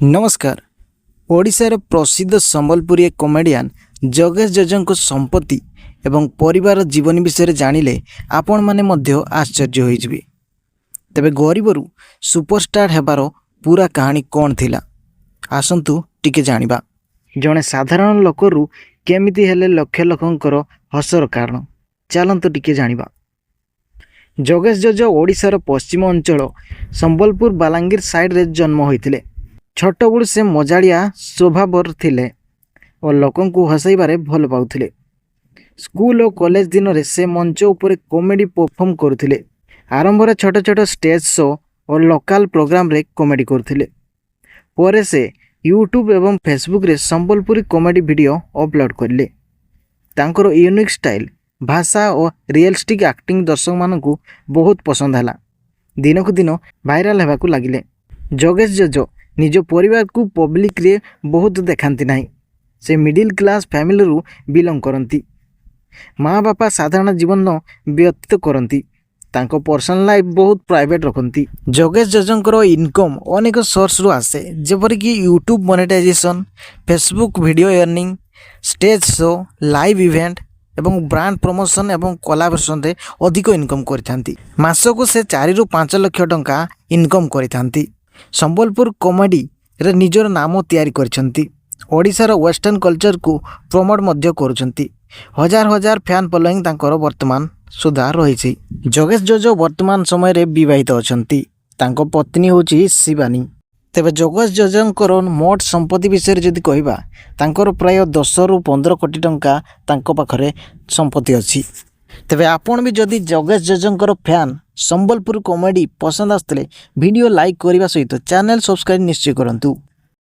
नमस्कार। ओडिशार प्रसिद्ध संबलपुरी कॉमेडियन जगेश जजों संपत्ति एवं परिवार जीवन विषय जानिले आपण माने मध्य आश्चर्य होइजिबे। तेबे गरीबरू सुपरस्टार हेबार पूरा कहानी कौन थिला आसंतु टिके जानिबा। जणे साधारण लोकरू केमिति हेले लक्ष लोकंकर हसर कारण चलंतु टिके जानिबा। जगेश जजो ओडिशार पश्चिम अंचल संबलपुर बालांगीर साइड रे जन्म होइतिले। छोट बड़ू से मजाड़िया स्वभावर थिले और लोकं को हसैबारे भल पाउथिले। स्कूल और कॉलेज दिन रे से मंच उपरे कॉमेडी परफॉर्म करुथिले। आरंभ रे छोट छोट स्टेज शो और लोकल प्रोग्राम रे कॉमेडी करुथिले। परे से यूट्यूब एवं फेसबुक रे संबलपुरी कॉमेडी वीडियो अपलोड करले। तांकर यूनिक स्टाइल भाषा और रियलिस्टिक एक्टिंग दर्शक मानकू बहुत पसंद हला। दिनकू दिन वायरल हेबाकू लागिले। जगेश जजो निज परिवार को पब्लिक रे बहुत देखांती नहीं। से मिडिल क्लास फैमिली रु बिलोंग करती। माँ बापा साधारण जीवन व्यतीत करती। तांको पर्सनल लाइफ बहुत प्राइवेट रखती। जगेश जजों इनकम अनेक सोर्स रु आसे जेपरि कि YouTube monetization, Facebook video earning, stage show, live event एवं ब्रांड प्रमोशन एवं कोलाबोरेशन रे अधिक इनकम करथांती। मासको से 4 ରୁ 5 लाख टंका इनकम करथांती। संबलपुर कॉमेडी रे निजर नाम तैयारी करछंती। ओडिशार वेस्टर्न कल्चर को प्रमोट मध्य करुछंती। हजार हजार फैन फॉलोइंग तांकर वर्तमान सुधा रही। जगेश जजो वर्तमान समय रे विवाहित अछंती। तांको पत्नी होची शिवानी। तेबे जगेश जजों मोट संपत्ति विषय जदि कहबा तांकर प्राय 10 ରୁ 15 कोटी टंका तांको पाखरे संपत्ति अछि। तेबे आपण भी जदि जगेश जजों फैन संबलपुर कॉमेडी पसंद आसते वीडियो लाइक करने सहित चैनल सब्सक्राइब निश्चय करंतु।